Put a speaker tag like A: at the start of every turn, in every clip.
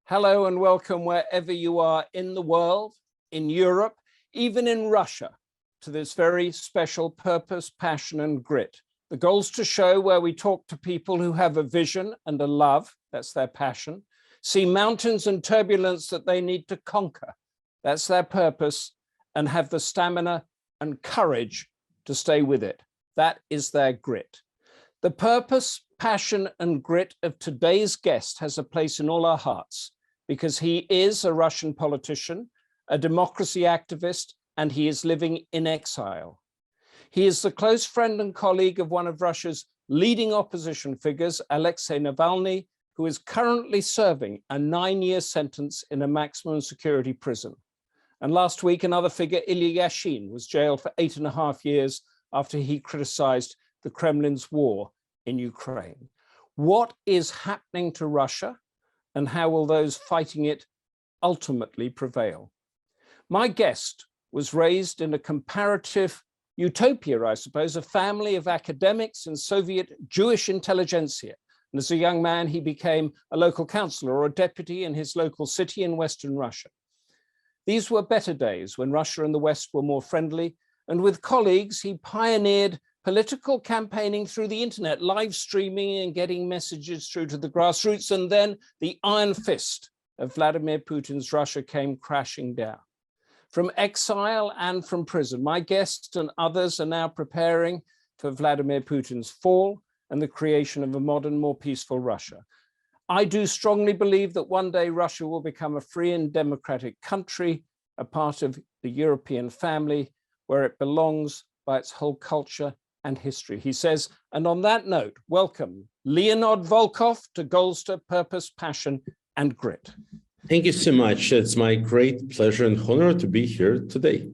A: Hello and welcome wherever you are in the world, in Europe, even in Russia, to this very special Purpose, Passion and Grit, the Goldster show where we talk to people who have a vision and a love, that's their passion, see mountains and turbulence that they need to conquer, that's their purpose, and have the stamina and courage to stay with it, that is their grit. The purpose, passion and grit of today's guest has a place in all our hearts, because he is a Russian politician, a democracy activist, and he is living in exile. He is the close friend and colleague of one of Russia's leading opposition figures, Alexei Navalny, who is currently serving a 9-year sentence in a maximum security prison. And last week, another figure, Ilya Yashin, was jailed for 8.5 years after he criticized the Kremlin's war in Ukraine. What is happening to Russia? And how will those fighting it ultimately prevail? My guest was raised in a comparative utopia, I suppose, a family of academics and Soviet Jewish intelligentsia. And as a young man, he became a local councillor or a deputy in his local city in Western Russia. These were better days when Russia and the West were more friendly, and with colleagues, he pioneered political campaigning through the internet, live streaming and getting messages through to the grassroots. And then the iron fist of Vladimir Putin's Russia came crashing down. From exile and from prison, my guest and others are now preparing for Vladimir Putin's fall and the creation of a modern, more peaceful Russia. I do strongly believe that one day Russia will become a free and democratic country, a part of the European family where it belongs by its whole culture and history, he says. And on that note, welcome Leonid Volkov to Goldster, Purpose, Passion and Grit.
B: Thank you so much. It's my great pleasure and honor to be here today.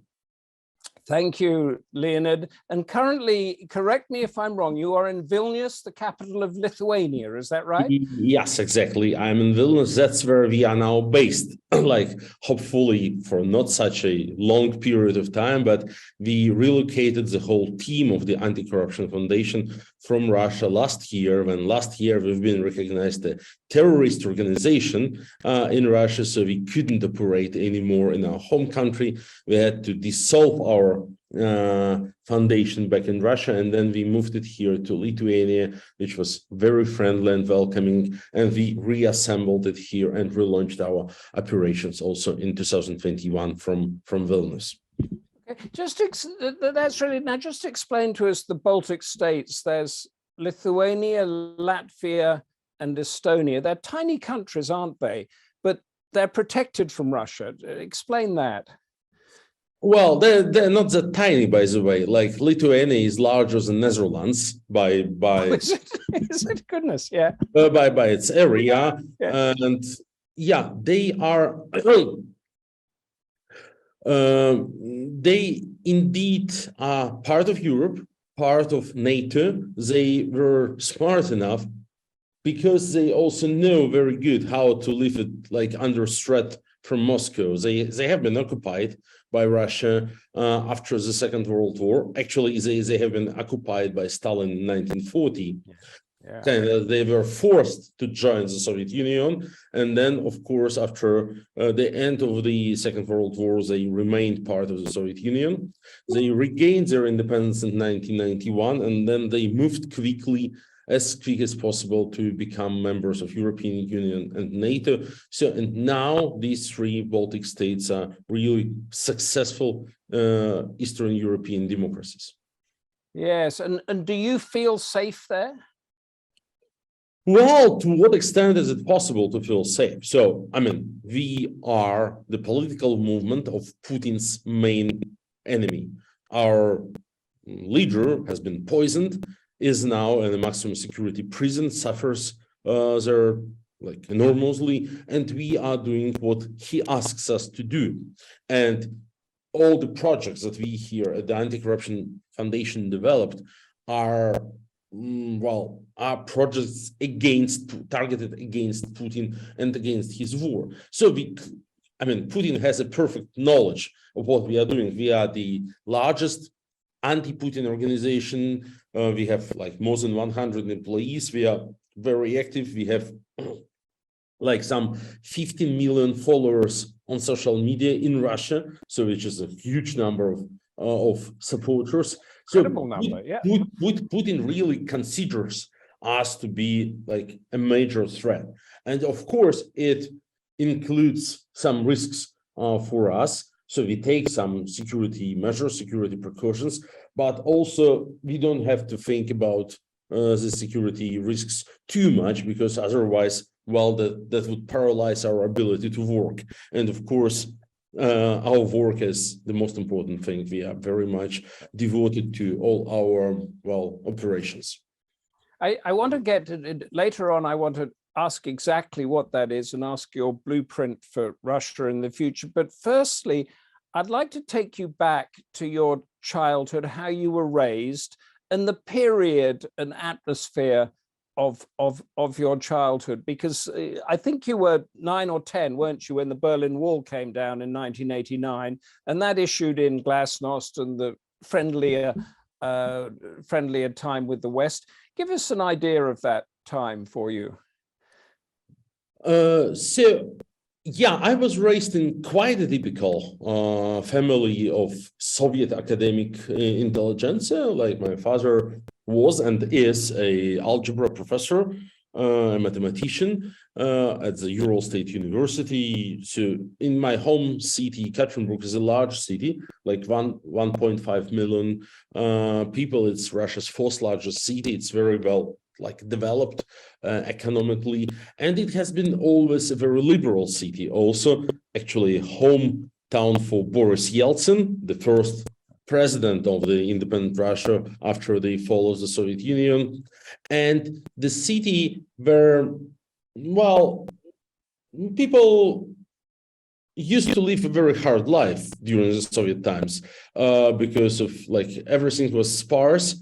A: Thank you, Leonid. And currently, correct me if I'm wrong, you are in Vilnius, the capital of Lithuania, is that right?
B: Yes, exactly. I'm in Vilnius. That's where we are now based, like hopefully for not such a long period of time, but we relocated the whole team of the Anti-Corruption Foundation from Russia last year, when last year we've been recognized a terrorist organization in Russia, so we couldn't operate anymore in our home country. We had to dissolve our foundation back in Russia, and then we moved it here to Lithuania, which was very friendly and welcoming, and we reassembled it here and relaunched our operations also in 2021 from Vilnius.
A: That's really, now just explain to us the Baltic states. There's Lithuania, Latvia, and Estonia. They're tiny countries, aren't they? But they're protected from Russia. Explain that.
B: Well, they're not that tiny, by the way. Like Lithuania is larger than Netherlands by
A: Oh, is it? Goodness, yeah.
B: By its area,
A: Yeah.
B: And yeah, they are. They indeed are part of Europe, part of NATO. They were smart enough because they also know very good how to live it like under threat from Moscow. They have been occupied by Russia after the Second World War. Actually, they have been occupied by Stalin in 1940. Yeah. They were forced to join the Soviet Union. And then, of course, after the end of the Second World War, they remained part of the Soviet Union. They regained their independence in 1991, and then they moved as quick as possible to become members of European Union and NATO. So, and now these three Baltic states are really successful Eastern European democracies.
A: Yes, and do you feel safe there?
B: Well, to what extent is it possible to feel safe? So, I mean, we are the political movement of Putin's main enemy. Our leader has been poisoned, is now in a maximum security prison, suffers there like enormously, and we are doing what he asks us to do. And all the projects that we here at the Anti-Corruption Foundation developed are are projects targeted against Putin and against his war. So Putin has a perfect knowledge of what we are doing. We are the largest anti-Putin organization. We have like more than 100 employees. We are very active. We have like some 15 million followers on social media in Russia, so which is a huge number of supporters.
A: Incredible
B: So
A: number, yeah.
B: Putin really considers us to be like a major threat, and of course it includes some risks for us. So we take some security measures, security precautions, but also we don't have to think about the security risks too much, because otherwise, well, that would paralyze our ability to work. And of course, our work is the most important thing. We are very much devoted to all our, well, operations.
A: I want to get to it later on. I want to ask exactly what that is and ask your blueprint for Russia in the future. But firstly, I'd like to take you back to your childhood, how you were raised, and the period and atmosphere of your childhood, because I think you were 9 or 10, weren't you, when the Berlin Wall came down in 1989, and that issued in glasnost and the friendlier time with the West. Give us an idea of that time for you.
B: So, yeah, I was raised in quite a typical family of Soviet academic intelligentsia. Like my father was and is a algebra professor, a mathematician at the Ural State University. So in my home city, Katerinburg is a large city, like 1.5 million people. It's Russia's fourth largest city. It's very well like developed economically, and it has been always a very liberal city. Also, actually, hometown for Boris Yeltsin, the first president of the independent Russia after the fall of the Soviet Union, and the city where, well, people used to live a very hard life during the Soviet times because of like everything was sparse.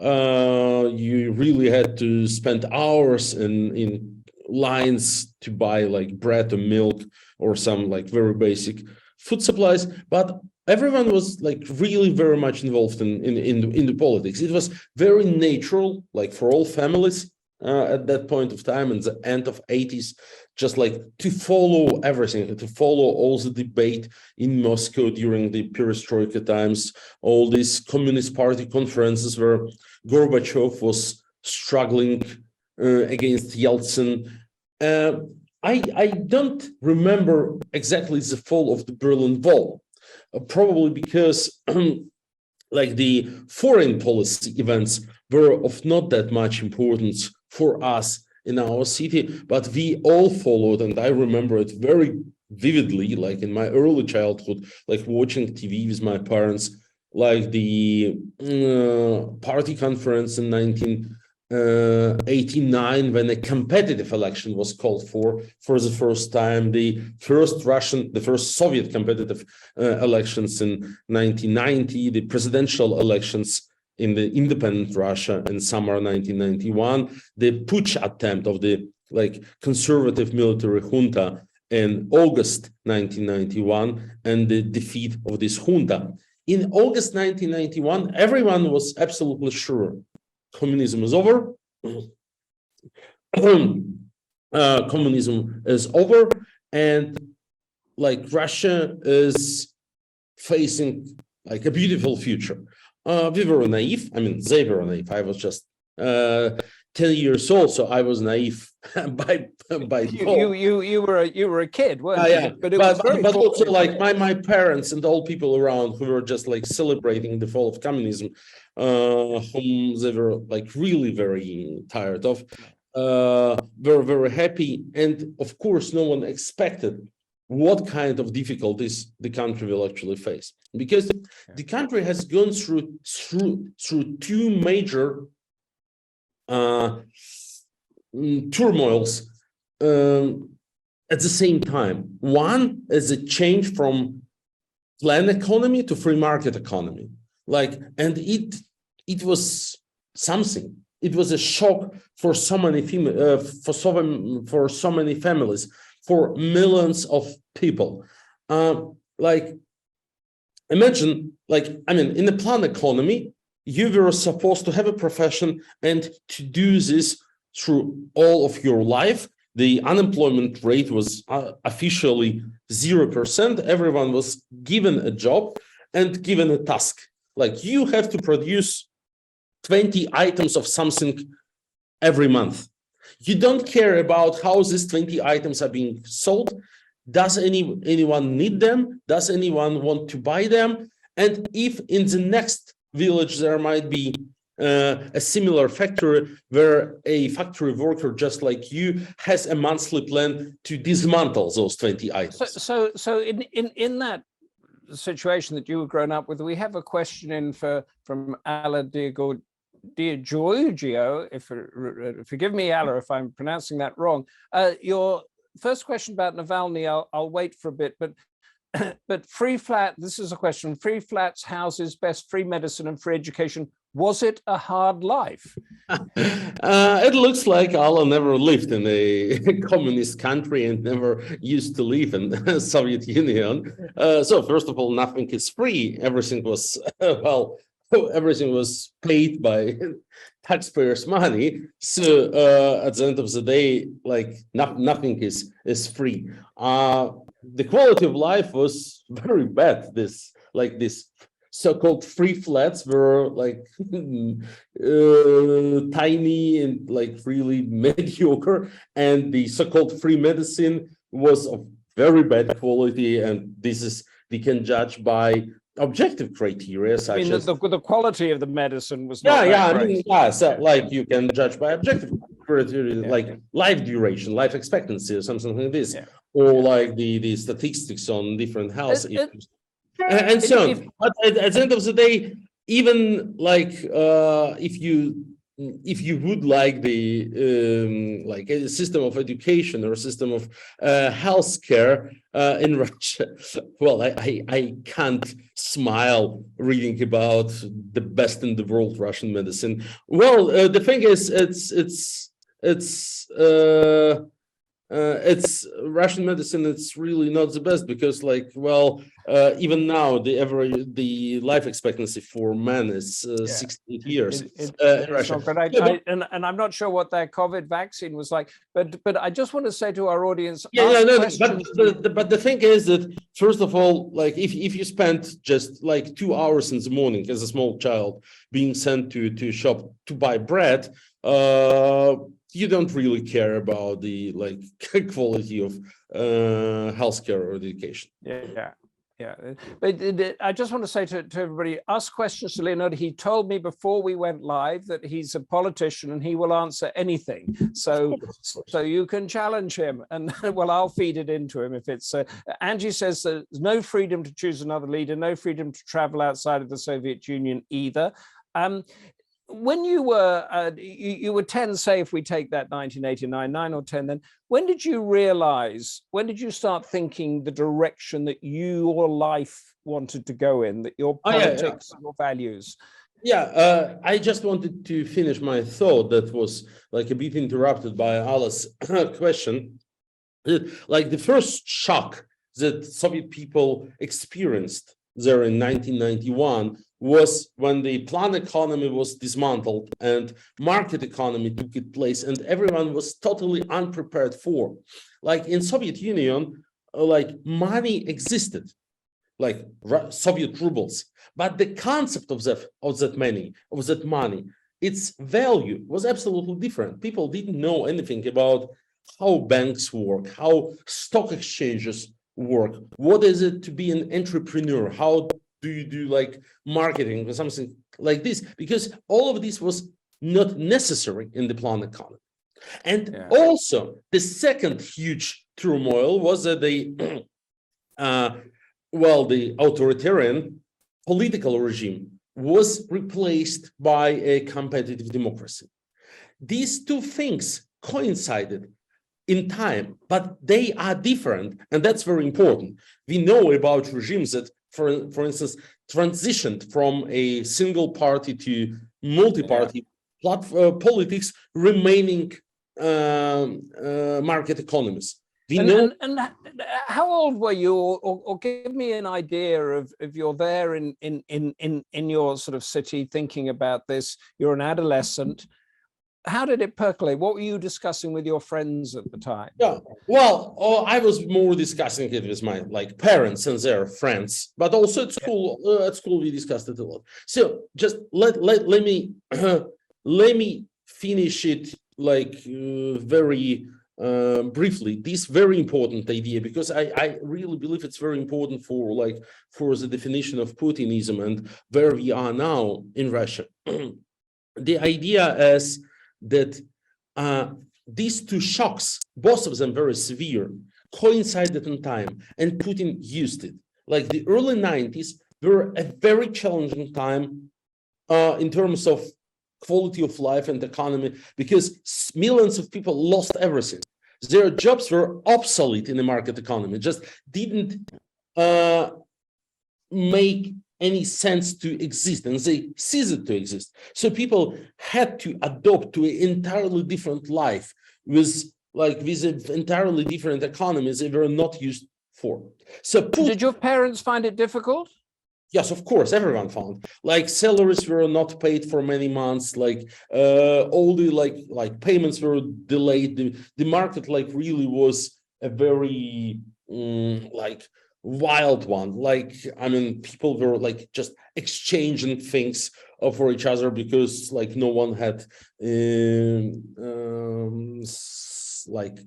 B: You really had to spend hours in lines to buy like bread or milk or some like very basic food supplies, but everyone was like really very much involved in the politics. It was very natural, like for all families at that point of time, in the end of 80s, just like to follow everything, to follow all the debate in Moscow during the perestroika times, all these Communist Party conferences where Gorbachev was struggling against Yeltsin. I don't remember exactly the fall of the Berlin Wall, probably because like the foreign policy events were of not that much importance for us in our city, but we all followed, and I remember it very vividly, like in my early childhood, like watching TV with my parents, like the party conference in 1989, when a competitive election was called for the first time, the first Soviet competitive elections in 1990, the presidential elections in the independent Russia in summer 1991, the putsch attempt of the like conservative military junta in August 1991, and the defeat of this junta. In August 1991, everyone was absolutely sure communism is over. Communism is over, and like Russia is facing like a beautiful future. We were naive. I mean, they were naive. I was just 10 years old, so I was naive by
A: you were a kid, weren't you?
B: Yeah.
A: But it was very
B: also like my parents and all people around who were just like celebrating the fall of communism, whom they were like really very tired of, were very happy, and of course no one expected what kind of difficulties the country will actually face, because the country has gone through two major turmoils at the same time. One is a change from planned economy to free market economy, like, and it was something. It was a shock for so many for so many families, for millions of people. Like, imagine, like, I mean, in the planned economy, you were supposed to have a profession and to do this through all of your life. the unemployment rate was officially 0%. Everyone was given a job and given a task. Like you have to produce 20 items of something every month. You don't care about how these 20 items are being sold. Does anyone need them? Does anyone want to buy them? And if in the next village there might be a similar factory where a factory worker just like you has a monthly plan to dismantle those 20 items.
A: So in that situation that you were grown up with, we have a question in from Alla Giorgio, forgive me, Alla, if I'm pronouncing that wrong. Your first question about Navalny, I'll wait for a bit, but free flat, this is a question, free flats, houses, best free medicine and free education. Was it a hard life?
B: It looks like Alla never lived in a communist country and never used to live in the Soviet Union. So first of all, nothing is free. Everything was, everything was paid by taxpayers' money. So at the end of the day, like nothing is free. The quality of life was very bad. This so-called free flats were like tiny and like really mediocre, and the so-called free medicine was of very bad quality, and we can judge by objective criteria such as
A: the quality of the medicine was
B: not
A: great.
B: So like you can judge by objective criteria, like life duration, life expectancy, or something like this, or like the statistics on different health issues. And so on. But at the end of the day, even like if you would like the like a system of education or a system of healthcare in Russia, well, I can't smile reading about the best in the world Russian medicine. Well, the thing is, it's Russian medicine. It's really not the best because, like, well, even now the life expectancy for men is 68 years.
A: It's not good. And I'm not sure what their COVID vaccine was like, but I just want to say to our audience,
B: but the thing is that first of all, like if you spend just like 2 hours in the morning as a small child being sent to shop to buy bread, you don't really care about the like quality of healthcare or education.
A: Yeah. But I just want to say to everybody, ask questions to Leonid. He told me before we went live that he's a politician and he will answer anything. So you can challenge him, and well, I'll feed it into him if it's. Angie says there's no freedom to choose another leader, no freedom to travel outside of the Soviet Union either. When you were 10, say if we take that 1989, 9 or 10, then when did you start thinking the direction that your life wanted to go in, that your politics, your values?
B: I just wanted to finish my thought that was like a bit interrupted by Alla's question. Like the first shock that Soviet people experienced there in 1991 was when the plan economy was dismantled and market economy took its place, and everyone was totally unprepared for. Like in Soviet Union, like money existed, like Soviet rubles, but the concept of that money, its value was absolutely different. People didn't know anything about how banks work, how stock exchanges work, what is it to be an entrepreneur, how do you do like marketing or something like this, because all of this was not necessary in the planned economy. And also the second huge turmoil was that the authoritarian political regime was replaced by a competitive democracy. These two things coincided in time, but they are different, and that's very important. We know about regimes that, for instance, transitioned from a single party to multi-party politics, remaining market economies.
A: And how old were you, or give me an idea of if you're there in your sort of city thinking about this, you're an adolescent. how did it percolate? What were you discussing with your friends at the time?
B: Yeah, well, I was more discussing it with my parents and their friends, but also at school. At school, we discussed it a lot. So just let me let me finish it very briefly. This very important idea, because I really believe it's very important for the definition of Putinism and where we are now in Russia. The idea is that these two shocks, both of them very severe, coincided in time, and Putin used it. Like the early 90s were a very challenging time in terms of quality of life and economy, because millions of people lost everything. Their jobs were obsolete in the market economy, just didn't make any sense to exist, and they ceased to exist. So people had to adopt to an entirely different life with entirely different economies they were not used for. So
A: did your parents find it difficult?
B: Yes, of course, everyone found salaries were not paid for many months, all the payments were delayed. The market really was a very wild one. I mean, people were just exchanging things for each other because no one had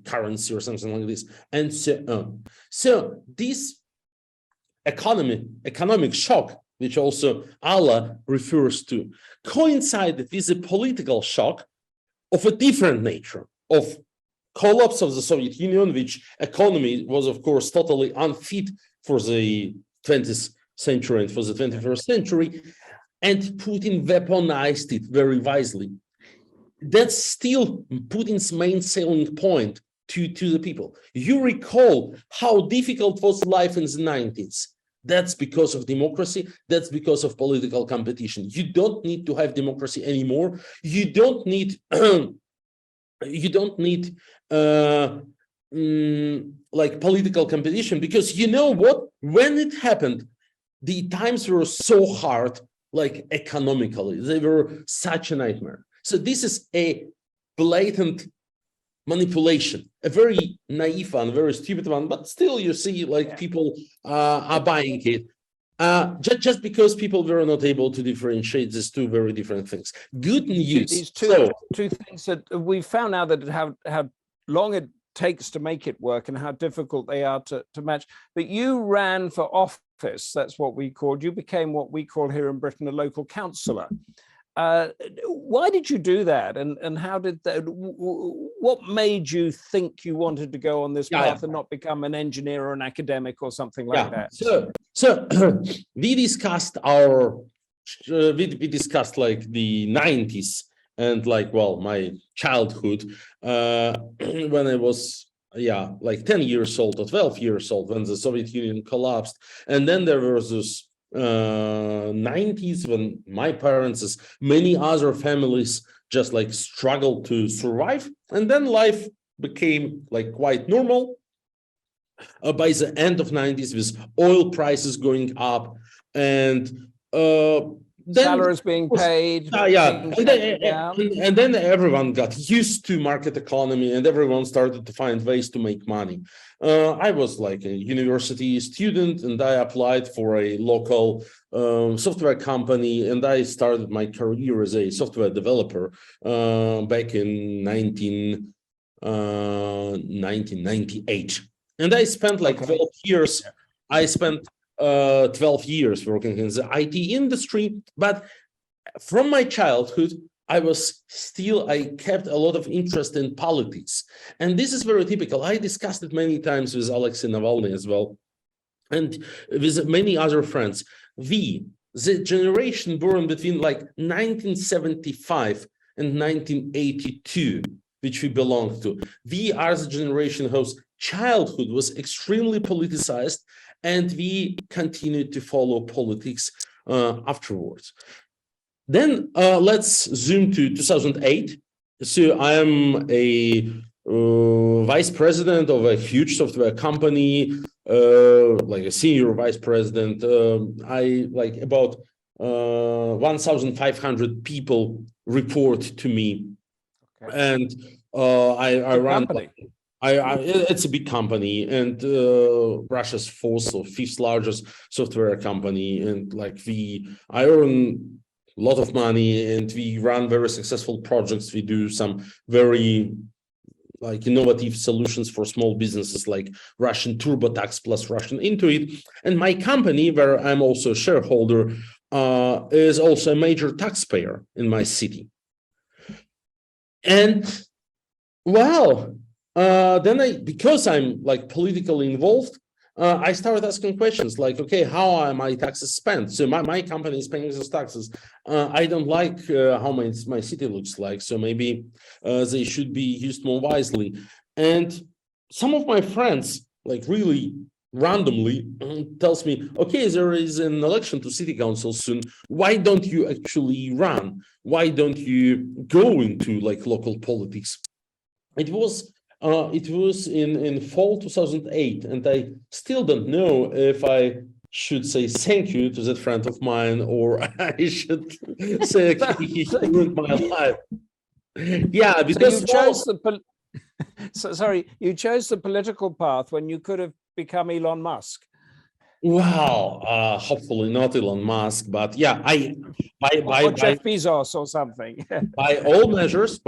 B: currency or something like this, and so on. So this economic shock, which also Allah refers to, coincided with a political shock of a different nature, of collapse of the Soviet Union, which economy was, of course, totally unfit for the 20th century and for the 21st century, and Putin weaponized it very wisely. That's still Putin's main selling point to the people. You recall how difficult was life in the 90s. That's because of democracy. That's because of political competition. You don't need to have democracy anymore. You don't need political competition, because you know what? When it happened, the times were so hard, economically, they were such a nightmare. So this is a blatant manipulation, a very naive one, very stupid one, but still you see people are buying it. Just because people were not able to differentiate these two very different things. Good news.
A: These two things that we found out that how long it takes to make it work and how difficult they are to match. But you ran for office. That's what we called. You became what we call here in Britain a local councillor. Why did you do that, and how did that? What made you think you wanted to go on this path and not become an engineer or an academic or something like that?
B: So we discussed we discussed the 90s and my childhood when I was 10 years old or 12 years old, when the Soviet Union collapsed, and then there was this 90s when my parents, as many other families, just struggled to survive, and then life became quite normal by the end of 90s, with oil prices going up and then
A: salaries being paid.
B: And then everyone got used to market economy, and everyone started to find ways to make money. I was a university student, and I applied for a local software company, and I started my career as a software developer back in 1998. And I spent 12 years. I spent 12 years working in the IT industry, but from my childhood, I kept a lot of interest in politics. And this is very typical. I discussed it many times with Alexei Navalny as well, and with many other friends. The generation born between 1975 and 1982, which we belong to, we are the generation whose childhood was extremely politicized, and we continued to follow politics afterwards. Then let's zoom to 2008. So I am a vice president of a huge software company, a senior vice president. About 1,500 people report to me and I
A: Big
B: run.
A: company.
B: It's a big company, and Russia's fourth or fifth largest software company, and I earn a lot of money, and we run very successful projects. We do some very innovative solutions for small businesses like Russian TurboTax plus Russian Intuit. And my company, where I'm also a shareholder, is also a major taxpayer in my city. And well, then because I'm politically involved, I started asking questions like, okay, how are my taxes spent? So my company is paying those taxes. I don't like how my city looks like. So maybe they should be used more wisely. And some of my friends, really randomly, tells me, okay, there is an election to city council soon. Why don't you actually run? Why don't you go into local politics? It was in fall 2008, and I still don't know if I should say thank you to that friend of mine, or I should say he ruined my life. Yeah, because
A: you chose the political path when you could have become Elon Musk.
B: Well, hopefully not Elon Musk, but yeah,
A: or Jeff Bezos or something.
B: By all measures,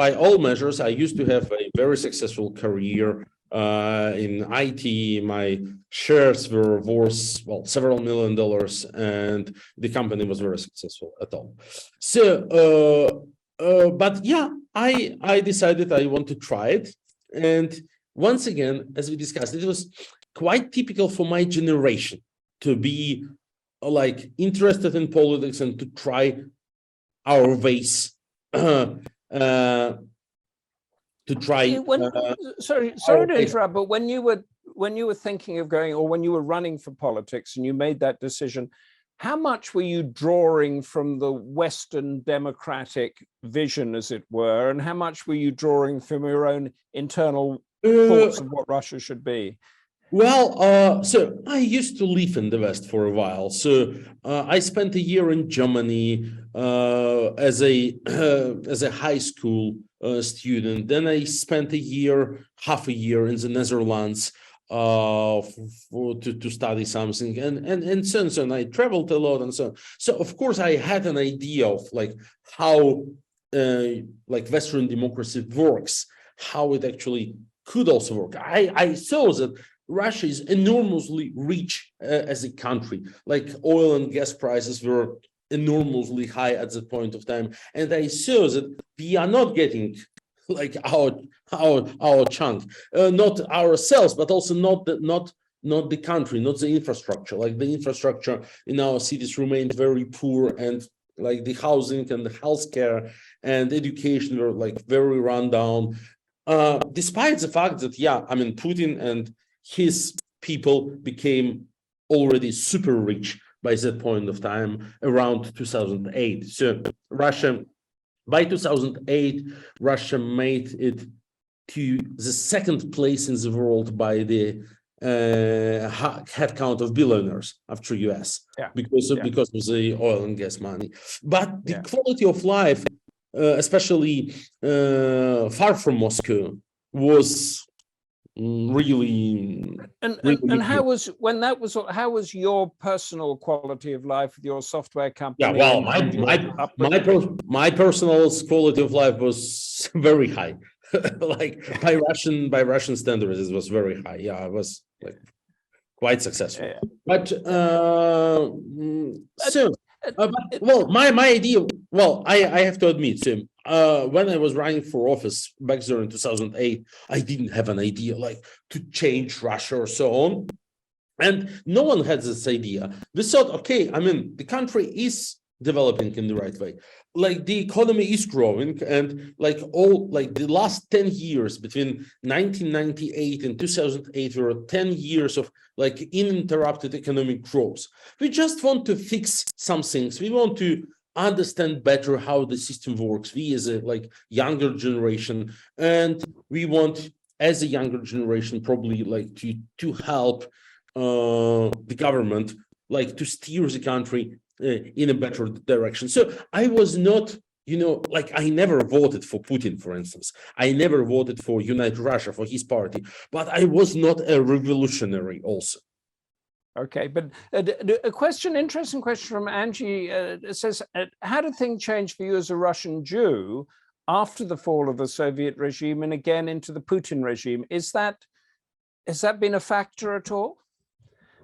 B: I used to have a very successful career in IT. My shares were worth several $1 million, and the company was very successful at all. So, but yeah, I decided I want to try it, and once again, as we discussed, it was quite typical for my generation to be interested in politics and to try our ways to try.
A: Sorry to interrupt, but when you were thinking of going, or when you were running for politics and you made that decision, how much were you drawing from the Western democratic vision, as it were, and how much were you drawing from your own internal thoughts of what Russia should be?
B: Well, so I used to live in the West for a while. So I spent a year in Germany as a high school student. Then I spent half a year in the Netherlands to study something, and so on. I traveled a lot, and so on. So of course I had an idea of how Western democracy works, how it actually could also work. I saw that Russia is enormously rich as a country. Oil and gas prices were enormously high at that point of time, and I saw that we are not getting our chunk, not ourselves, but also not the country, not the infrastructure. The infrastructure in our cities remained very poor, and the housing and the healthcare and education were very run down. Despite the fact that Putin and his people became already super rich by that point of time, around 2008. So by 2008, Russia made it to the second place in the world by the headcount of billionaires after US, because of the oil and gas money. But the quality of life, especially far from Moscow, was really.
A: And how was your personal quality of life with your software company?
B: Yeah, well, my personal quality of life was very high. by Russian standards, it was very high. Yeah, I was quite successful. Yeah. But my idea. Well, I have to admit, Tim. When I was running for office back there in 2008, I didn't have an idea to change Russia or so on, and no one had this idea. We thought, okay, the country is developing in the right way. The economy is growing, and the last 10 years between 1998 and 2008 were 10 years of uninterrupted economic growth. We just want to fix some things. We want to understand better how the system works. We as a younger generation, and we want as a younger generation probably to help the government to steer the country in a better direction. So I was not like I never voted for Putin, for instance. I never voted for United Russia, for his party, but I was not a revolutionary also.
A: Okay, but interesting question from Angie. It says, how did things change for you as a Russian Jew after the fall of the Soviet regime and again into the Putin regime? Has that been a factor at all?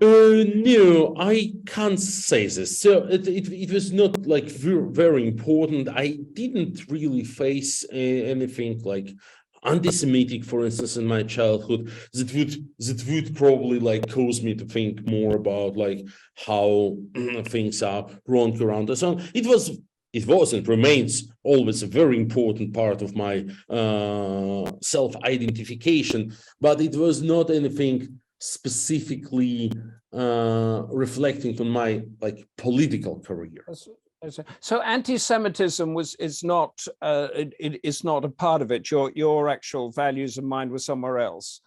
B: No, I can't say this. So it was not like very important. I didn't really face anything like anti-Semitic, for instance, in my childhood. That would probably like cause me to think more about like how things are wrong around us. So it was and remains always a very important part of my self-identification, but it was not anything specifically reflecting on my like political career.
A: So anti-Semitism is not a part of it. Your actual values and mind were somewhere else.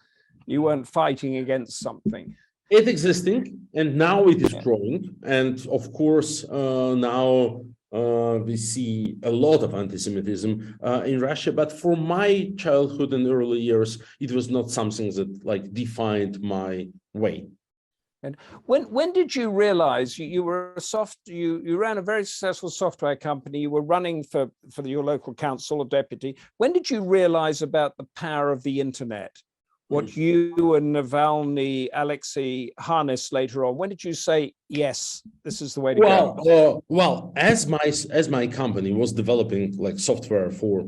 A: You weren't fighting against something.
B: It's existing, and now it is growing. And of course, now we see a lot of anti-Semitism in Russia. But for my childhood and early years, it was not something that like defined my way.
A: And when did you realize you were you ran a very successful software company, you were running for your local council or deputy? When did you realize about the power of the internet? What you and Navalny, Alexei harnessed later on? When did you say, yes, this is the way to go?
B: Well, as my company was developing like software for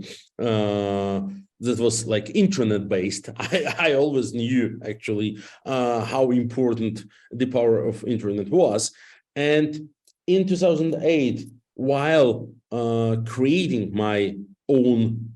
B: that was like internet based, I always knew actually how important the power of internet was. And in 2008, while creating my own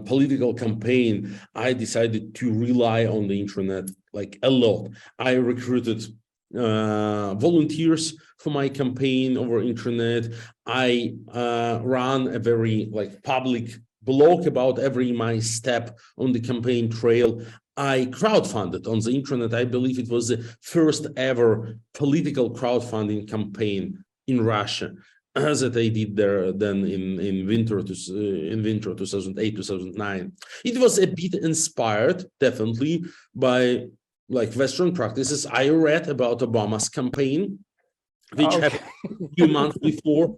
B: political campaign, I decided to rely on the internet like a lot. I recruited volunteers for my campaign over internet. I ran a very like public blog about every my step on the campaign trail. I crowdfunded on the internet. I believe it was the first ever political crowdfunding campaign in Russia that I did there then in winter 2008, 2009. It was a bit inspired, definitely, by like Western practices. I read about Obama's campaign, which happened a few months before.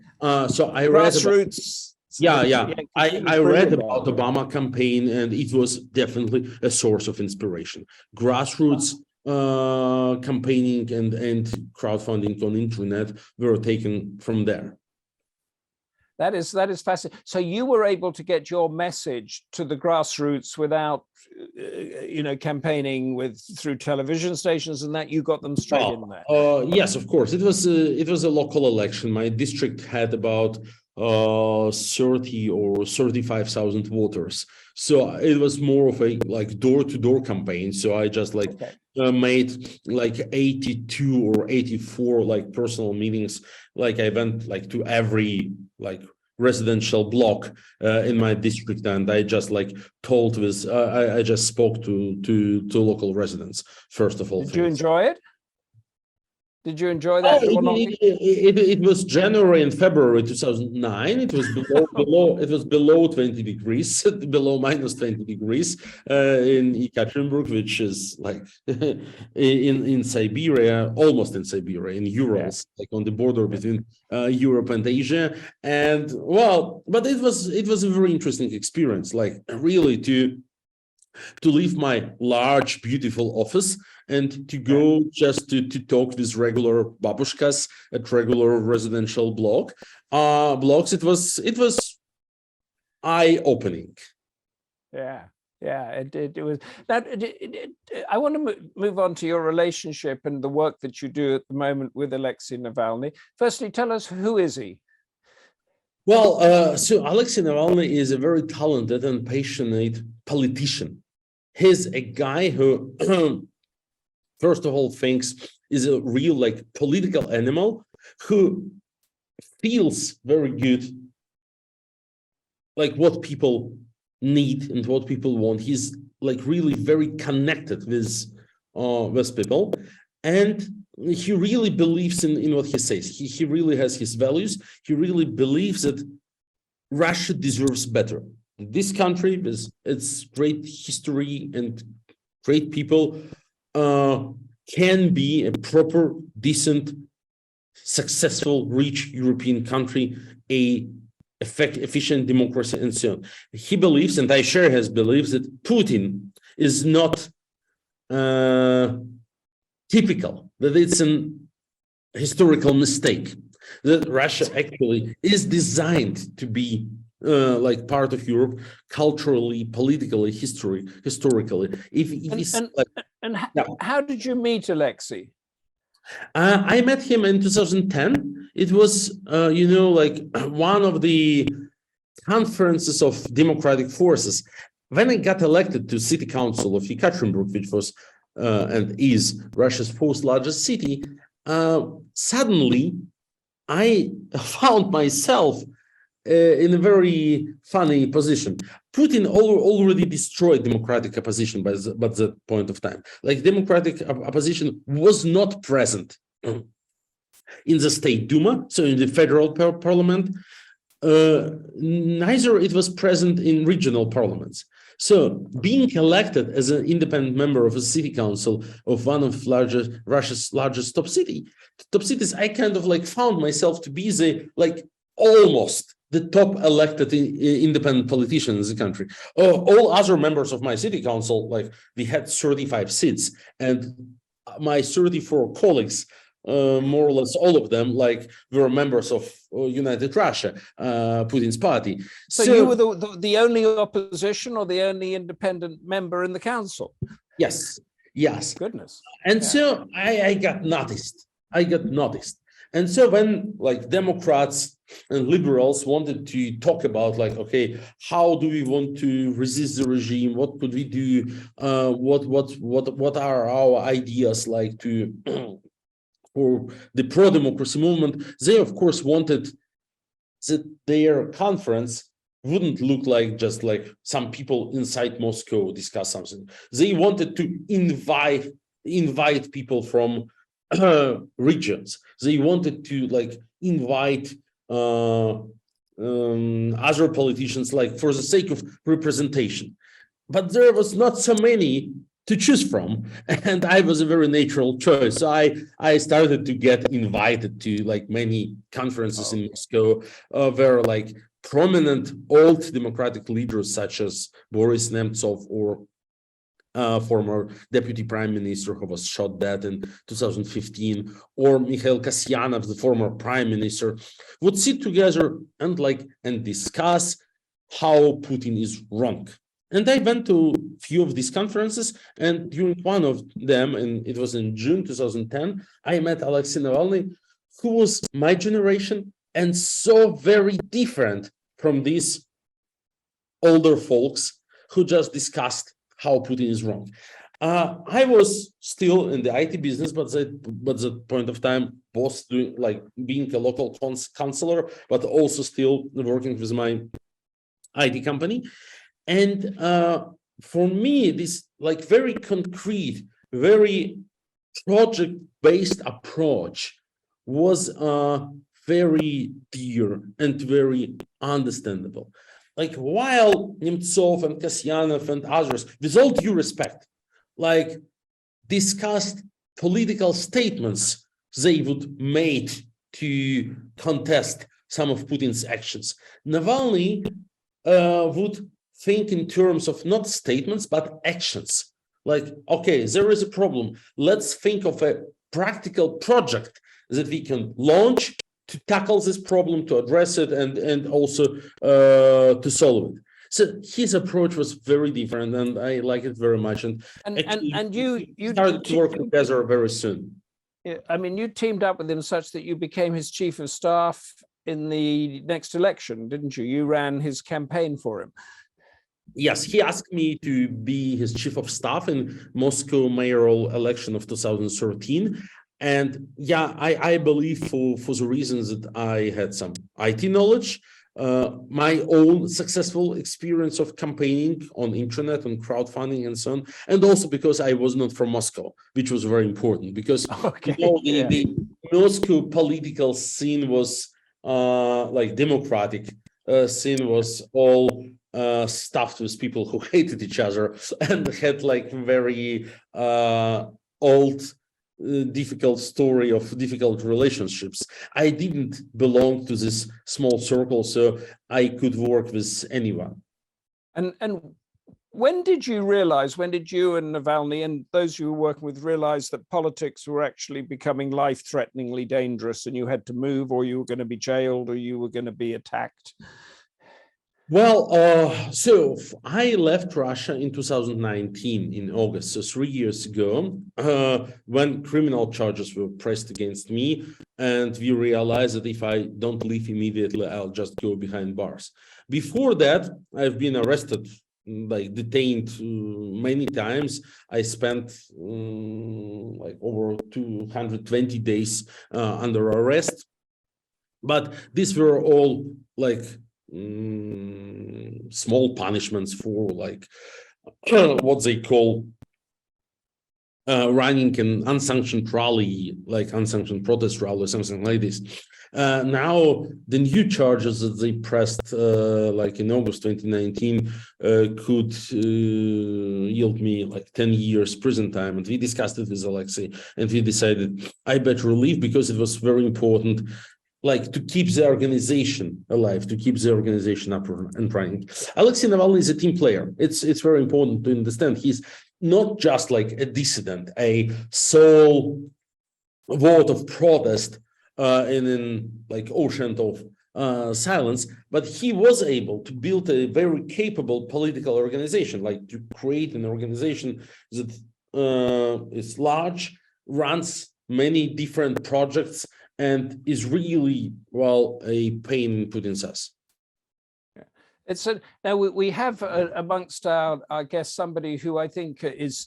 B: So I read
A: grassroots.
B: I read about Obama campaign, and it was definitely a source of inspiration. Grassroots campaigning and crowdfunding on internet were taken from there.
A: That is fascinating. So you were able to get your message to the grassroots without, campaigning through television stations, and that you got them straight in there.
B: Yes, of course. It was a local election. My district had about 30 or 35,000 voters. So it was more of a like door-to-door campaign. So I just made like 82 or 84 like personal meetings. Like I went like to every like residential block in my district, and I just like told this. I just spoke to local residents first of all.
A: Did you enjoy it? Did you enjoy that?
B: It was January and February 2009. It was below 20 degrees, below minus 20 degrees in Ekaterinburg, which is like in Siberia, almost in Siberia, in Urals, like on the border between Europe and Asia. And well, but it was a very interesting experience, like really to leave my large, beautiful office and to go just to talk with regular babushkas at regular residential blogs. It was eye-opening.
A: It was. I want to move on to your relationship and the work that you do at the moment with Alexei Navalny. Firstly, tell us, who is he?
B: Well, so Alexei Navalny is a very talented and passionate politician. He's a guy who, first of all, thinks is a real like political animal who feels very good, like what people need and what people want. He's like really very connected with people, and he really believes in what he says. He really has his values. He really believes that Russia deserves better. This country, with its great history and great people, can be a proper, decent, successful, rich European country, efficient democracy, and so on. He believes, and I share his beliefs, that Putin is not typical, that it's an historical mistake, that Russia actually is designed to be like part of Europe, culturally, politically, historically.
A: How did you meet Alexei?
B: I met him in 2010. It was, like one of the conferences of democratic forces. When I got elected to city council of Yekaterinburg, which was and is Russia's fourth largest city, suddenly I found myself in a very funny position. Putin already destroyed democratic opposition by that point of time. Like, democratic opposition was not present in the State Duma, so in the federal parliament. Neither it was present in regional parliaments. So being elected as an independent member of a city council of one of Russia's largest top cities, I kind of like found myself to be almost the top elected independent politicians in the country. All other members of my city council, like, we had 35 seats, and my 34 colleagues, more or less all of them, like, were members of United Russia, Putin's party.
A: So you were the only opposition or the only independent member in the council?
B: Yes.
A: Goodness.
B: And so I got noticed. And so when, like, Democrats and liberals wanted to talk about, like, okay, how do we want to resist the regime? What could we do? What are our ideas, like, to for the pro-democracy movement? They, of course, wanted that their conference wouldn't look like just like some people inside Moscow discuss something. They wanted to invite people from regions. They wanted to, like, invite other politicians, like, for the sake of representation. But there was not so many to choose from, and I was a very natural choice. So I started to get invited to, like, many conferences in Moscow, where, like, prominent old democratic leaders such as Boris Nemtsov, or former deputy prime minister who was shot dead in 2015, or Mikhail Kasyanov, the former prime minister, would sit together and discuss how Putin is wrong. And I went to a few of these conferences, and during one of them, and it was in June 2010, I met Alexei Navalny, who was my generation and so very different from these older folks who just discussed how Putin is wrong. I was still in the IT business, but at that point of time, both doing, like, being a local counselor, but also still working with my IT company. And for me, this, like, very concrete, very project-based approach was very dear and very understandable. Like, while Nemtsov and Kasyanov and others, with all due respect, like, discussed political statements they would make to contest some of Putin's actions, Navalny would think in terms of not statements, but actions. Like, okay, there is a problem. Let's think of a practical project that we can launch to tackle this problem, to address it, and also to solve it. So his approach was very different, and I like it very much. And you started to work together very soon.
A: I mean, you teamed up with him such that you became his chief of staff in the next election, didn't you? You ran his campaign for him.
B: Yes, he asked me to be his chief of staff in Moscow mayoral election of 2013. And yeah, I believe for the reasons that I had some IT knowledge, my own successful experience of campaigning on internet, on crowdfunding and so on, and also because I was not from Moscow, which was very important, because the Moscow political scene was like democratic scene was all stuffed with people who hated each other and had like very old, difficult story of difficult relationships. I didn't belong to this small circle, so I could work with anyone.
A: And when did you realize, when did you and Navalny and those you were working with realize that politics were actually becoming life-threateningly dangerous and you had to move, or you were going to be jailed, or you were going to be attacked?
B: Well, so I left Russia in 2019 in August, so 3 years ago, when criminal charges were pressed against me, and we realized that if I don't leave immediately, I'll just go behind bars. Before that, I've been arrested, like detained many times. I spent like over 220 days under arrest, but these were all like small punishments for like what they call running an unsanctioned rally, like unsanctioned protest rally or something like this. Now the new charges that they pressed like in August 2019 could yield me like 10 years prison time, and we discussed it with Alexei, and we decided I better leave because it was very important, like to keep the organization alive, to keep the organization up and running. Alexei Navalny is a team player. It's very important to understand. He's not just like a dissident, a sole vote of protest in like ocean of silence, but he was able to build a very capable political organization, like to create an organization that is large, runs many different projects, and is really, well, a pain in Putin's ass.
A: Now we have amongst our guests somebody who I think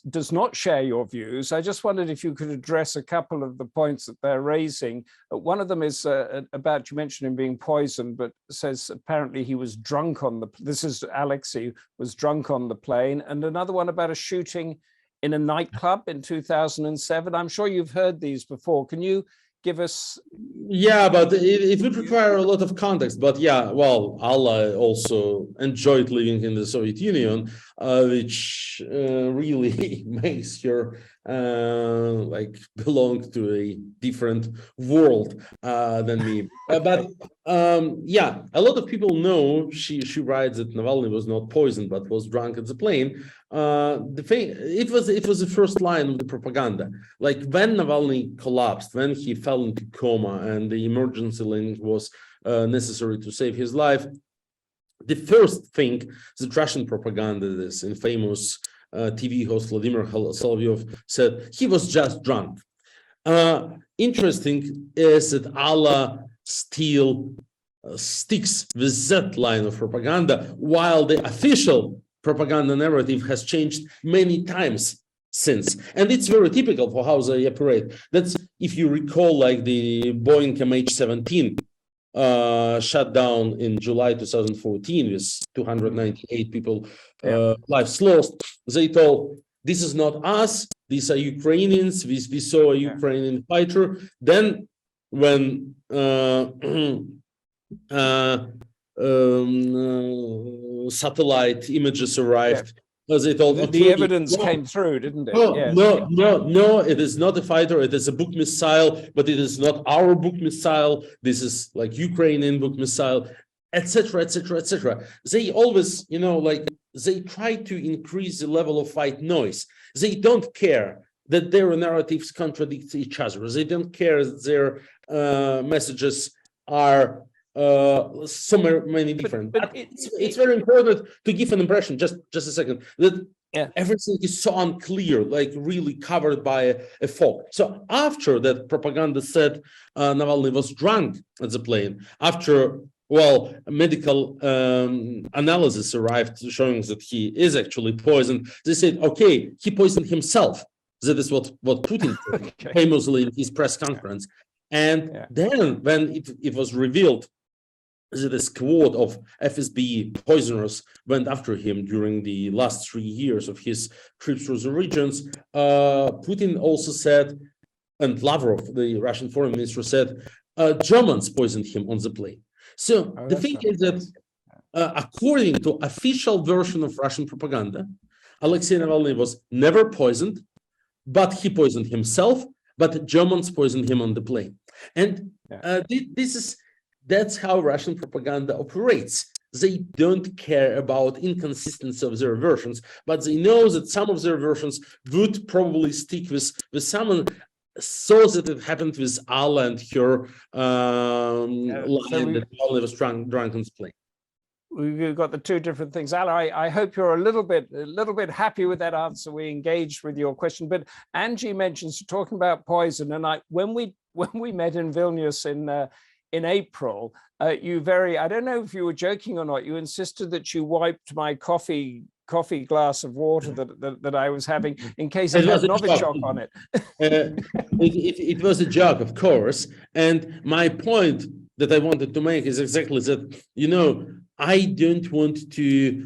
A: does not share your views. I just wondered if you could address a couple of the points that they're raising. One of them is about, you mentioned him being poisoned, but says apparently he was drunk on this is Alexei, was drunk on the plane. And another one about a shooting in a nightclub in 2007. I'm sure you've heard these before. Can you give us?
B: Yeah, but it would require a lot of context. But yeah, well, Allah also enjoyed living in the Soviet Union, which really makes her like belong to a different world than me. But yeah, a lot of people know she writes that Navalny was not poisoned but was drunk at the plane. The thing, it was the first line of the propaganda. Like when Navalny collapsed, when he fell into coma and the emergency landing was necessary to save his life, the first thing the Russian propaganda, this infamous TV host Vladimir Solovyov said, he was just drunk. Interesting is that Allah still sticks with that line of propaganda, while the official propaganda narrative has changed many times since. And it's very typical for how they operate. That's, if you recall, like the Boeing MH17 shut down in July 2014 with 298 people lives lost. They told, this is not us, these are Ukrainians, we saw a Ukrainian fighter. Then when satellite images arrived, they told,
A: the evidence came through, didn't it?
B: No, it is not a fighter, it is a book missile, but it is not our book missile, this is like Ukrainian book missile, etc., etc., etc. They always, like they try to increase the level of white noise. They don't care that their narratives contradict each other. They don't care that their messages are so many different. But it's very important to give an impression, just a second, that everything is so unclear, like really covered by a fog. So after that propaganda said Navalny was drunk at the plane, after medical analysis arrived showing that he is actually poisoned, they said, okay, he poisoned himself. That is what Putin said famously in his press conference. And then when it was revealed that a squad of FSB poisoners went after him during the last 3 years of his trips through the regions, Putin also said, and Lavrov, the Russian foreign minister, said, Germans poisoned him on the plane. So the thing is that according to official version of Russian propaganda, Alexei Navalny was never poisoned, but he poisoned himself, but Germans poisoned him on the plane. And that's how Russian propaganda operates. They don't care about inconsistency of their versions, but they know that some of their versions would probably stick with someone, so that it happened with Alla and her line that Alla was drunk on the plane.
A: We've got the two different things. Alla, I hope you're a little bit happy with that answer. We engaged with your question, but Angie mentions talking about poison, and when we met in Vilnius in April, I don't know if you were joking or not, you insisted that you wiped my coffee glass of water that I was having in case it had Novichok on it.
B: It was a joke, of course. And my point that I wanted to make is exactly that, I don't want to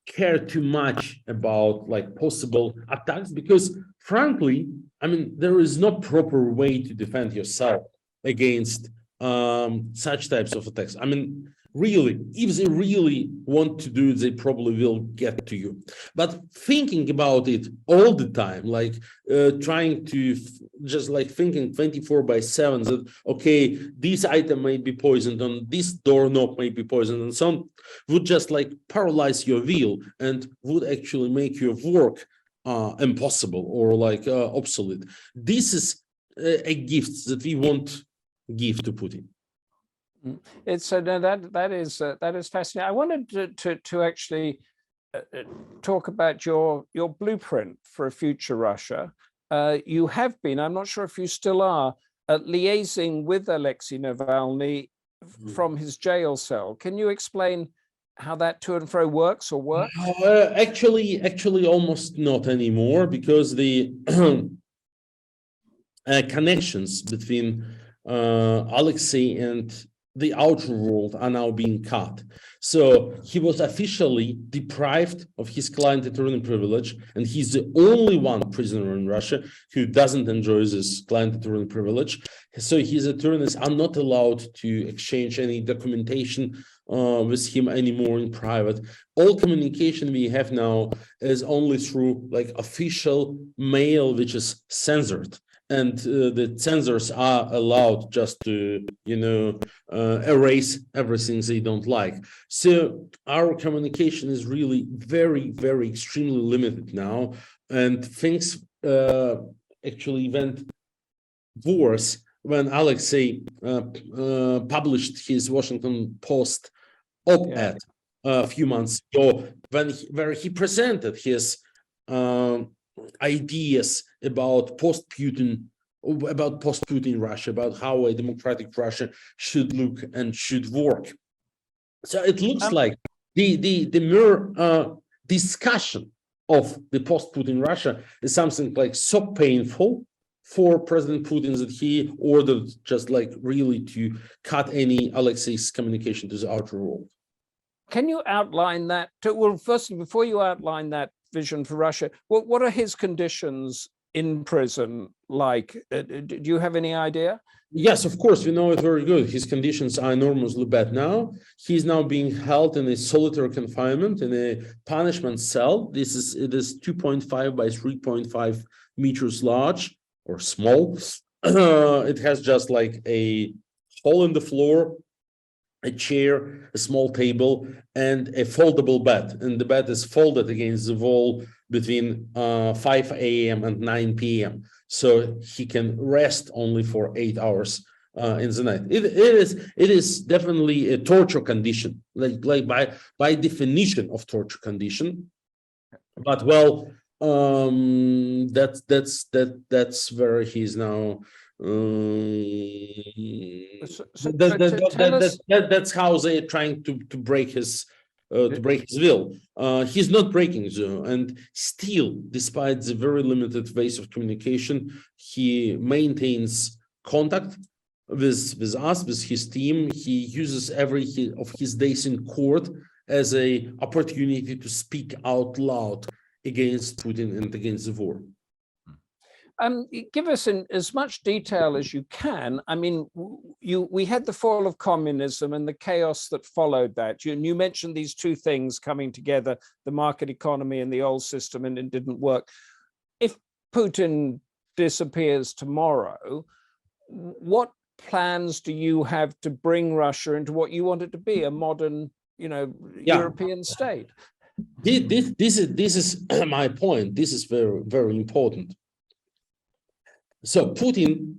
B: care too much about possible attacks, because frankly, there is no proper way to defend yourself against such types of attacks. Really, if they really want to do it, they probably will get to you. But thinking about it all the time, trying to thinking 24/7 that, okay, this item may be poisoned, on this doorknob may be poisoned, and so on, would just paralyze your will and would actually make your work impossible or obsolete. This is a gift that we won't give to Putin.
A: It's that is fascinating. I wanted to actually talk about your blueprint for a future Russia. You have been, I'm not sure if you still are, liaising with Alexei Navalny from his jail cell. Can you explain how that to and fro works or works?
B: Actually, almost not anymore, because the connections between Alexei and the outer world are now being cut. So he was officially deprived of his client attorney privilege, and he's the only one prisoner in Russia who doesn't enjoy this client attorney privilege. So his attorneys are not allowed to exchange any documentation with him anymore in private. All communication we have now is only through official mail, which is censored. And the censors are allowed just to, erase everything they don't like. So our communication is really very, very extremely limited now. And things actually went worse when Alexei published his Washington Post op-ed a few months ago, where he presented his ideas about post-Putin Russia, about how a democratic Russia should look and should work. So it looks like the mere discussion of the post-Putin Russia is something so painful for President Putin that he ordered just really to cut any Alexei's communication to the outer world.
A: Can you outline that? Well, firstly, before you outline that vision for Russia, what are his conditions in prison like? Do you have any idea?
B: Yes, of course, we know it very good. His conditions are enormously bad now. He's now being held in a solitary confinement in a punishment cell. It is 2.5 by 3.5 meters large or small. It has just a hole in the floor, a chair, a small table, and a foldable bed. And the bed is folded against the wall between 5 a.m. and 9 p.m. So he can rest only for 8 hours in the night. It is definitely a torture condition, by definition of torture condition. But that's where he's now. That's how they're trying to break his will. He's not breaking though, and still, despite the very limited ways of communication, he maintains contact with us, with his team. He uses every of his days in court as an opportunity to speak out loud against Putin and against the war.
A: Give us in as much detail as you can. I mean, we had the fall of communism and the chaos that followed that. You mentioned these two things coming together, the market economy and the old system, and it didn't work. If Putin disappears tomorrow, what plans do you have to bring Russia into what you want it to be, a modern, European state?
B: This is my point. This is very, very important. So Putin,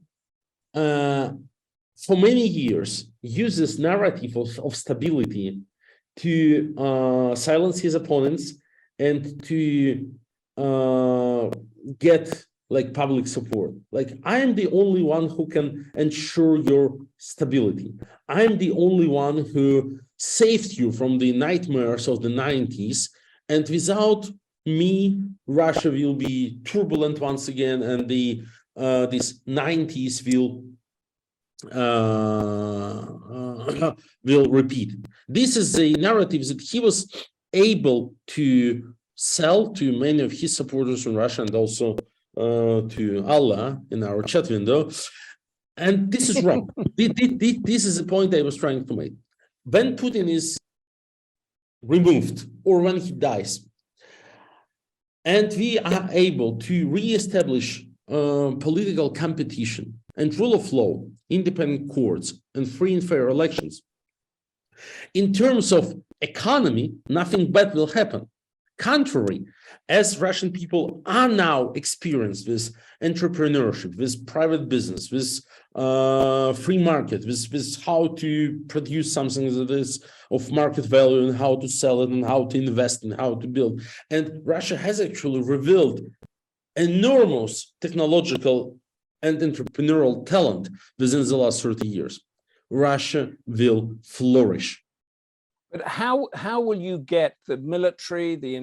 B: for many years, uses narrative of stability to silence his opponents and to get like public support. Like, I am the only one who can ensure your stability. I am the only one who saved you from the nightmares of the 90s. And without me, Russia will be turbulent once again, and this 90s will repeat. This is the narrative that he was able to sell to many of his supporters in Russia, and also to Allah in our chat window. And this is wrong. This is the point I was trying to make. When Putin is removed, or when he dies, and we are able to re-establish political competition and rule of law, independent courts, and free and fair elections, in terms of economy, nothing bad will happen. Contrary, as Russian people are now experienced with entrepreneurship, with private business, with free market, with how to produce something that is of market value, and how to sell it, and how to invest, and how to build. And Russia has actually revealed enormous technological and entrepreneurial talent within the last 30 years. Russia will flourish.
A: But how will you get the military, the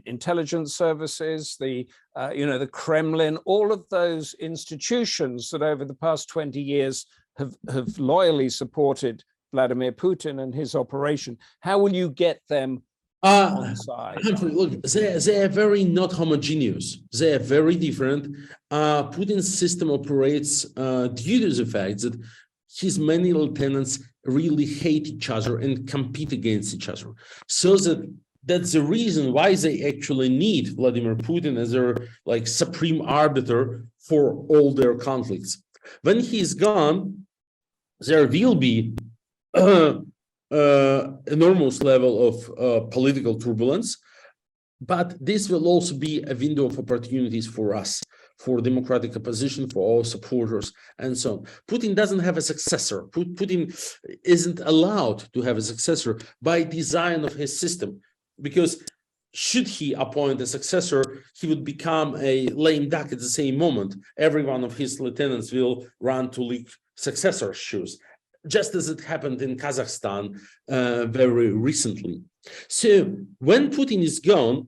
A: intelligence services, the Kremlin, all of those institutions that over the past 20 years have loyally supported Vladimir Putin and his operation? How will you get them on side?
B: Look, they are very not homogeneous. They are very different. Putin's system operates due to the fact that his many lieutenants really hate each other and compete against each other. So that's the reason why they actually need Vladimir Putin as their like supreme arbiter for all their conflicts. When he is gone, there will be enormous level of political turbulence, but this will also be a window of opportunities for us, for democratic opposition, for all supporters, and so on. Putin doesn't have a successor. Putin isn't allowed to have a successor by design of his system, because should he appoint a successor, he would become a lame duck at the same moment. Every one of his lieutenants will run to leak successor's shoes, just as it happened in Kazakhstan very recently. So when Putin is gone,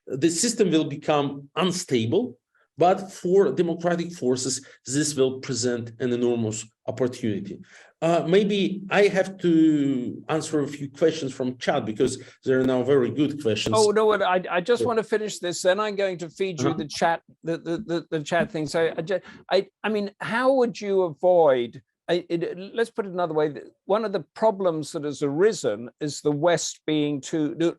B: the system will become unstable. But for democratic forces, this will present an enormous opportunity. Maybe I have to answer a few questions from chat, because there are now very good questions.
A: Oh no, I just want to finish this. Then I'm going to feed you the chat, the chat thing. So I mean, how would you avoid? Let's put it another way. One of the problems that has arisen is the West being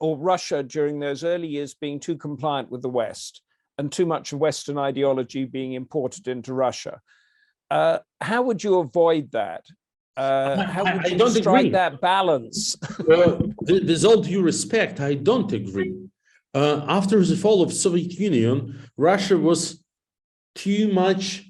A: or Russia during those early years being too compliant with the West, and too much Western ideology being imported into Russia. How would you avoid that? How would you strike that balance?
B: With all due respect, I don't agree. After the fall of the Soviet Union, Russia was too much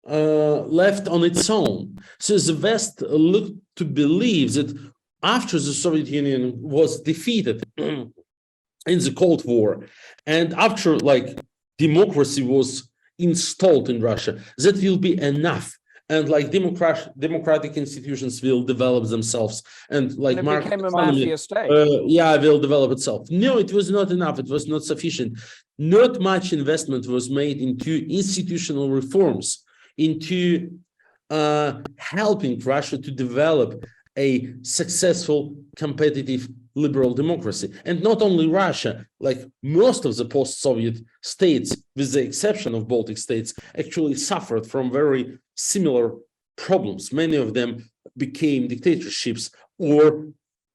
B: left on its own. So the West looked to believe that after the Soviet Union was defeated in the Cold War, and after like democracy was installed in Russia, that will be enough, and like democratic institutions will develop themselves, and like
A: and it
B: market
A: became a
B: economy,
A: mafia state.
B: will develop itself. No, it was not enough. It was not sufficient. Not much investment was made into institutional reforms, into helping Russia to develop a successful, competitive liberal democracy. And not only Russia, like most of the post-Soviet states, with the exception of Baltic states, actually suffered from very similar problems. Many of them became dictatorships or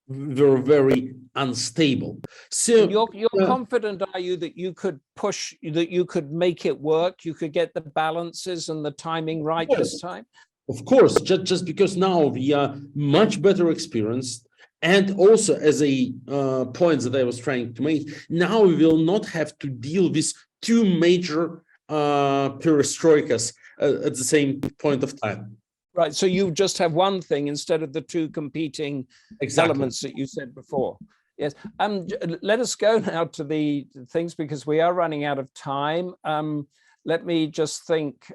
B: were very unstable. So
A: and you're confident, are you, that you could push, that you could make it work, you could get the balances and the timing right this time?
B: Of course, just because now we are much better experienced, and also as a point that I was trying to make, now we will not have to deal with two major perestroikas at the same point of time.
A: Right, so you just have one thing instead of the two competing elements that you said before. Yes, let us go now to the things, because we are running out of time. Let me just think.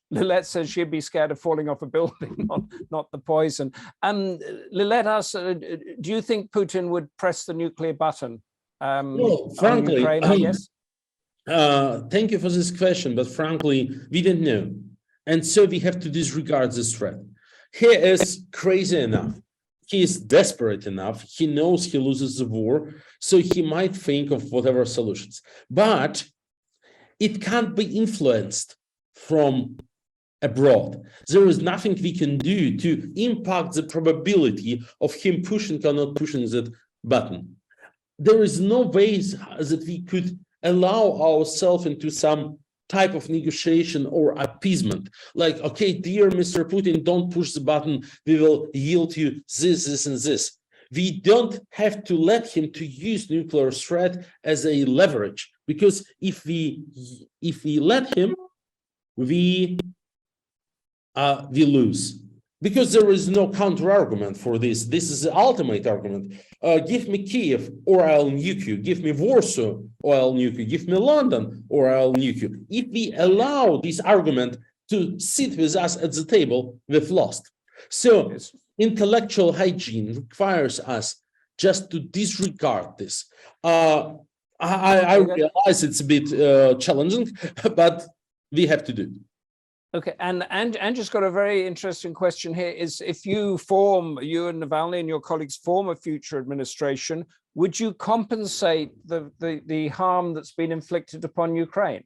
A: Lilette says she'd be scared of falling off a building, not the poison. Lilette, do you think Putin would press the nuclear button?
B: Well, frankly,
A: Ukraine, I guess?
B: Thank you for this question, but frankly, we don't know. And so we have to disregard this threat. He is crazy enough. He is desperate enough. He knows he loses the war, so he might think of whatever solutions. But it can't be influenced from abroad. There is nothing we can do to impact the probability of him pushing or not pushing that button. There is no way that we could allow ourselves into some type of negotiation or appeasement. Like, okay, dear Mr. Putin, don't push the button. We will yield you this, and this. We don't have to let him to use nuclear threat as a leverage, because if we let him, we lose, because there is no counter argument for this. This is the ultimate argument. Give me Kiev or I'll nuke you. Give me Warsaw or I'll nuke you. Give me London or I'll nuke you. If we allow this argument to sit with us at the table, we've lost. So intellectual hygiene requires us just to disregard this. I realize it's a bit challenging, but we have to do it.
A: Okay, and Andrew's got a very interesting question here. Is if you and Navalny and your colleagues form a future administration, would you compensate the harm that's been inflicted upon Ukraine?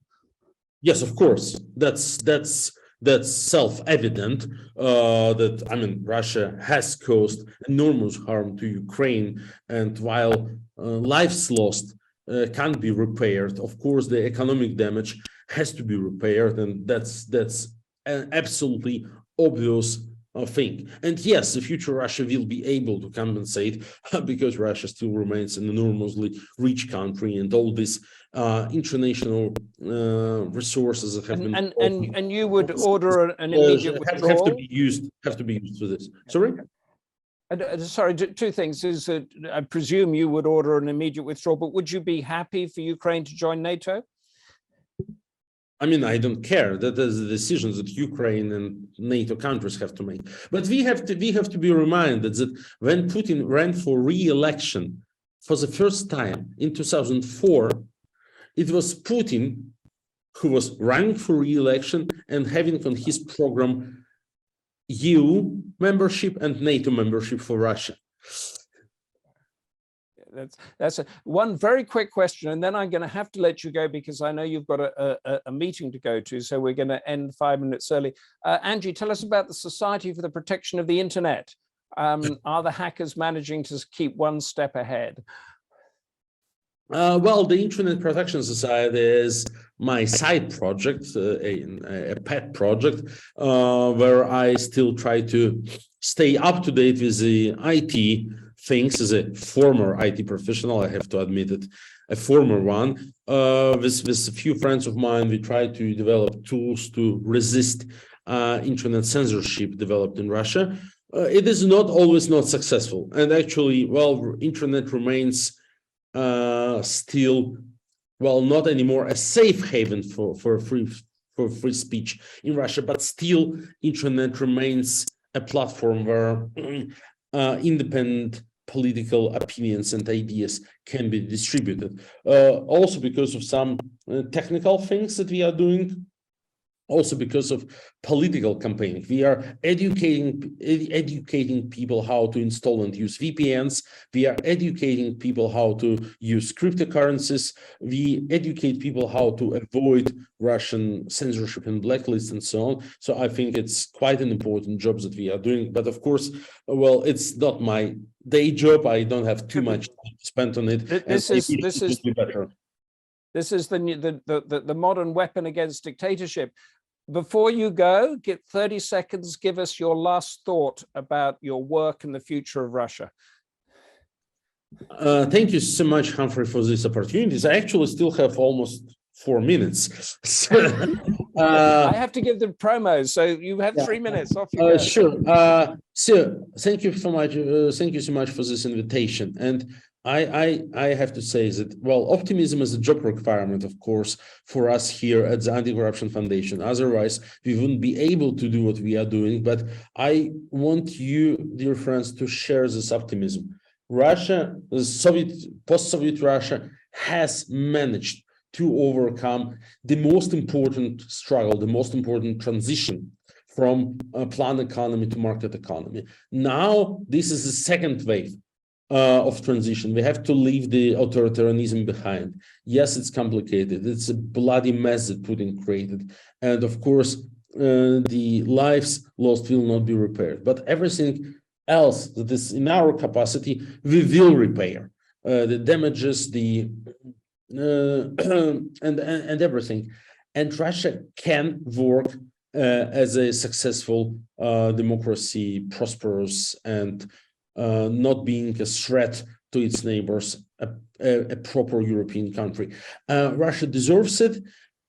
B: Yes, of course. That's self-evident. That, I mean, Russia has caused enormous harm to Ukraine, and while lives lost can't be repaired, of course, the economic damage has to be repaired, and that's an absolutely obvious thing. And yes, the future Russia will be able to compensate because Russia still remains an enormously rich country, and all these international resources that have been
A: and you would order an immediate withdrawal?
B: have to be used for this. Sorry.
A: Sorry, two things. Is that I presume you would order an immediate withdrawal, but would you be happy for Ukraine to join NATO?
B: I mean, I don't care. That is the decisions that Ukraine and NATO countries have to make. But we have to be reminded that when Putin ran for re-election for the first time in 2004, it was Putin who was running for re-election and having on his program EU membership and NATO membership for Russia.
A: That's one very quick question, and then I'm going to have to let you go because I know you've got a meeting to go to, so we're going to end 5 minutes early. Angie, tell us about the Society for the Protection of the Internet. Are the hackers managing to keep one step ahead?
B: Well, the Internet Protection Society is my side project, a pet project, where I still try to stay up to date with the IT things. As a former IT professional, I have to admit it, a former one. With a few friends of mine, we try to develop tools to resist internet censorship developed in Russia. It is not always not successful, and actually, well, internet remains still, well, not anymore a safe haven for free speech in Russia, but still, internet remains a platform where independent political opinions and ideas can be distributed. Also because of some technical things that we are doing, also because of political campaigning. We are educating people how to install and use VPNs. We are educating people how to use cryptocurrencies. We educate people how to avoid Russian censorship and blacklists and so on. So I think it's quite an important job that we are doing. But of course, well, it's not my day job. I don't have too much time to spend on it.
A: This is better. This is the modern weapon against dictatorship. Before you go, get 30 seconds, give us your last thought about your work and the future of Russia.
B: Thank you so much, Humphrey, for this opportunity. I actually still have almost 4 minutes.
A: I have to give the promos, so you have 3 minutes. Off you go.
B: Sure. So thank you so much. Thank you so much for this invitation. And I have to say that, well, optimism is a job requirement, of course, for us here at the Anti-Corruption Foundation. Otherwise, we wouldn't be able to do what we are doing. But I want you, dear friends, to share this optimism. Russia, the post-Soviet Russia, has managed to overcome the most important struggle, the most important transition from a planned economy to market economy. Now, this is the second wave of transition. We have to leave the authoritarianism behind. Yes, it's complicated. It's a bloody mess that Putin created. And of course, the lives lost will not be repaired. But everything else that is in our capacity, we will repair. The damages, and everything. And Russia can work as a successful democracy, prosperous, and not being a threat to its neighbors, a proper European country. Russia deserves it.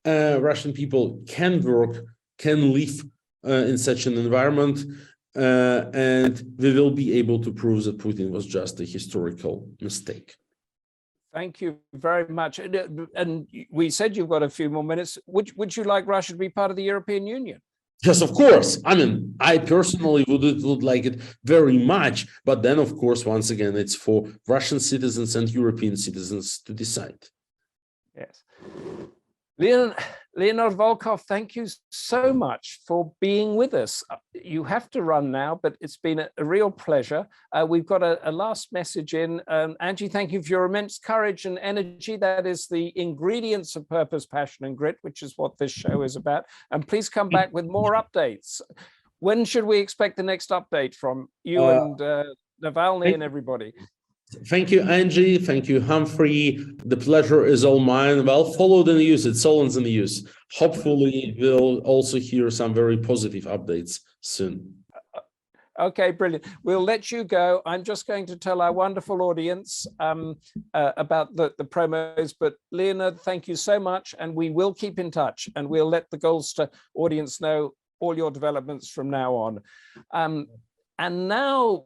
B: Russian people can work, can live in such an environment, and we will be able to prove that Putin was just a historical mistake.
A: Thank you very much. And we said you've got a few more minutes. Would you like Russia to be part of the European Union?
B: Yes, of course. I mean, I personally would like it very much. But then, of course, once again, it's for Russian citizens and European citizens to decide.
A: Yes. Leonid Volkov, thank you so much for being with us. You have to run now, but it's been a real pleasure. We've got a last message in. Angie, thank you for your immense courage and energy. That is the ingredients of purpose, passion, and grit, which is what this show is about. And please come back with more updates. When should we expect the next update from you and Navalny and everybody?
B: Thank you, Angie. Thank you, Humphrey. The pleasure is all mine. Well, follow the news. It's all in the news. Hopefully, we'll also hear some very positive updates soon.
A: Okay, brilliant. We'll let you go. I'm just going to tell our wonderful audience about the promos. But Leonid, thank you so much. And we will keep in touch. And we'll let the Goldster audience know all your developments from now on. And now,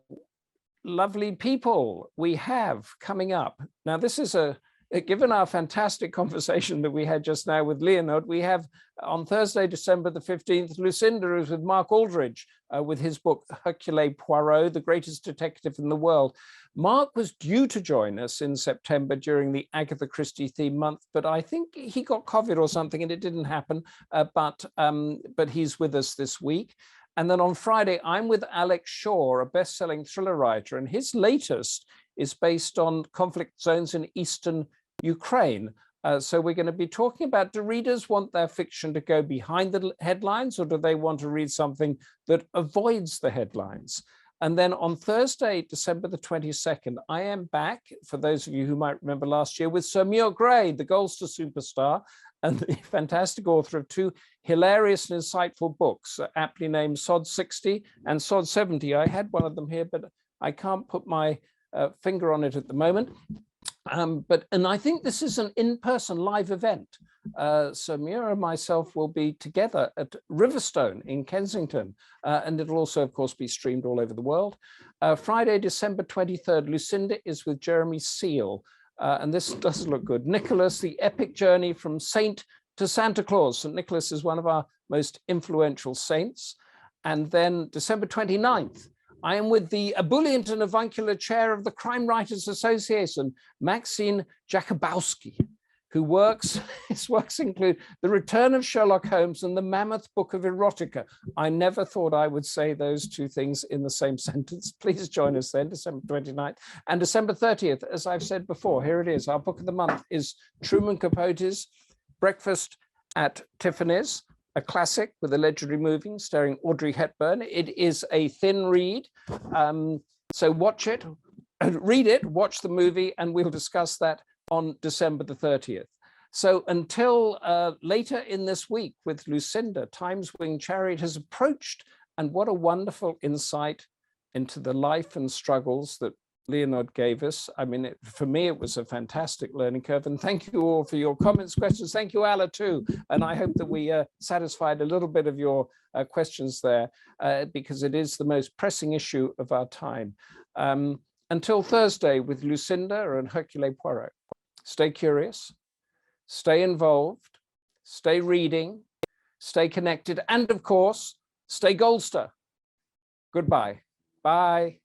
A: lovely people we have coming up. Now, this is given our fantastic conversation that we had just now with Leonid, we have on Thursday, December the 15th, Lucinda is with Mark Aldridge with his book, Hercule Poirot, the greatest detective in the world. Mark was due to join us in September during the Agatha Christie theme month, but I think he got COVID or something and it didn't happen, but he's with us this week. And then on Friday, I'm with Alex Shaw, a best-selling thriller writer, and his latest is based on conflict zones in eastern Ukraine. So we're going to be talking about, do readers want their fiction to go behind the headlines, or do they want to read something that avoids the headlines? And then on Thursday, December the 22nd, I am back, for those of you who might remember last year, with Sir Muir Gray, the Goldster superstar, and the fantastic author of two hilarious and insightful books, aptly named Sod 60 and Sod 70. I had one of them here, but I can't put my finger on it at the moment. And I think this is an in-person live event. So Muir and myself will be together at Riverstone in Kensington, and it'll also, of course, be streamed all over the world. Friday, December 23rd, Lucinda is with Jeremy Seal. And this does look good. Nicholas, the epic journey from saint to Santa Claus. St. Nicholas is one of our most influential saints. And then December 29th, I am with the ebullient and avuncular chair of the Crime Writers Association, Maxine Jakubowski, who works, his works include The Return of Sherlock Holmes and The Mammoth Book of Erotica. I never thought I would say those two things in the same sentence. Please join us then, December 29th. And December 30th, as I've said before, here it is. Our book of the month is Truman Capote's Breakfast at Tiffany's, a classic with a legendary movie starring Audrey Hepburn. It is a thin read, so watch it, read it, watch the movie, and we'll discuss that on December the 30th. So until later in this week with Lucinda, Time's Winged Chariot has approached, and what a wonderful insight into the life and struggles that Leonid gave us. I mean, for me, it was a fantastic learning curve. And thank you all for your comments, questions. Thank you, Alla, too. And I hope that we satisfied a little bit of your questions there, because it is the most pressing issue of our time. Until Thursday with Lucinda and Hercule Poirot. Stay curious, stay involved, stay reading, stay connected, and of course, stay Goldster. Goodbye. Bye.